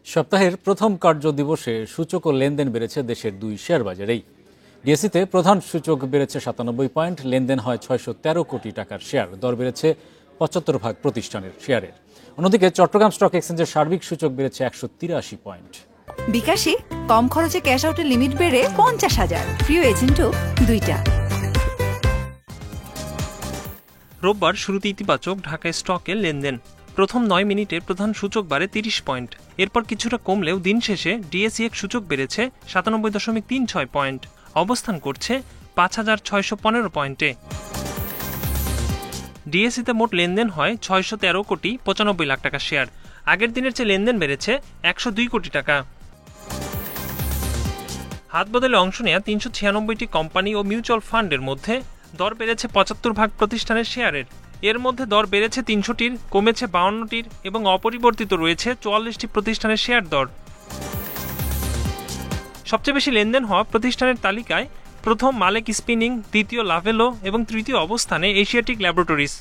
সপ্তাহের প্রথম কার্য দিবসে সূচক ও লেনদেন বেড়েছে দেশের দুই শেয়ার বাজারেই। ডিএসইতে প্রধান সূচক বেড়েছে 97 পয়েন্ট, লেনদেন হয় 613 কোটি টাকার শেয়ার, দর বেড়েছে 75 প্রতিষ্ঠানের শেয়ারের। অন্যদিকে চট্টগ্রাম স্টক এক্সচেঞ্জের সার্বিক সূচক বেড়েছে 183 পয়েন্ট। বিকাশে কম খরচে ক্যাশ আউটের লিমিট বেড়ে 50,000, প্রিয় এজেন্টও 2টা। রোববার শুরুতে ইতিবাচক ঢাকা স্টকের লেনদেন। প্রথম 9 মিনিটে প্রধান সূচক বাড়ে 30 পয়েন্ট। এরপর কিছুটা কমলেও দিন শেষে ডিএসই সূচক বেড়েছে 97.36 পয়েন্ট, অবস্থান করছে 5,615 পয়েন্টে। ডিএসইতে মোট লেনদেন হয় 613 কোটি 95 লাখ টাকা শেয়ার। আগের দিনের চেয়ে লেনদেন বেড়েছে 102 কোটি টাকা। হাত বদলে অংশ নেয়া 396টি কোম্পানি ও মিউচুয়াল ফান্ডের মধ্যে দর বেড়েছে 75 প্রতিষ্ঠানের শেয়ারের। এর মধ্যে দর বেড়েছে 300টির, কমেছে 52টির এবং অপরিবর্তিত রয়েছে 44টি প্রতিষ্ঠানের শেয়ার দর। সবচেয়ে বেশি লেনদেন হওয়া প্রতিষ্ঠানের তালিকায় প্রথম মালেক স্পিনিং, দ্বিতীয় লাভেলো এবং তৃতীয় অবস্থানে এশিয়াটিক ল্যাবরেটরিজ।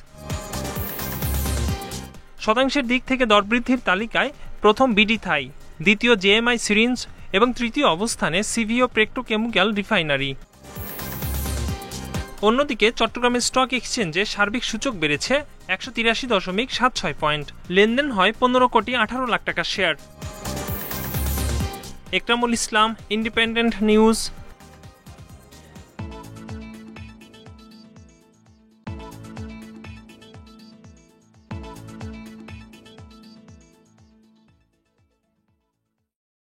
শতাংশের দিক থেকে দরবৃদ্ধির তালিকায় প্রথম বিডি থাই, দ্বিতীয় জেএমআই সিরিঞ্জ এবং তৃতীয় অবস্থানে সিভিও পেট্রোকেমিক্যাল রিফাইনারি। অন্যদিকে চট্টগ্রামের স্টক এক্সচেঞ্জে সার্বিক সূচক বেড়েছে 183.76 পয়েন্ট, লেনদেন হয় 15 কোটি 18 লাখ টাকার শেয়ার। একরামুল ইসলাম, ইন্ডিপেন্ডেন্ট নিউজ।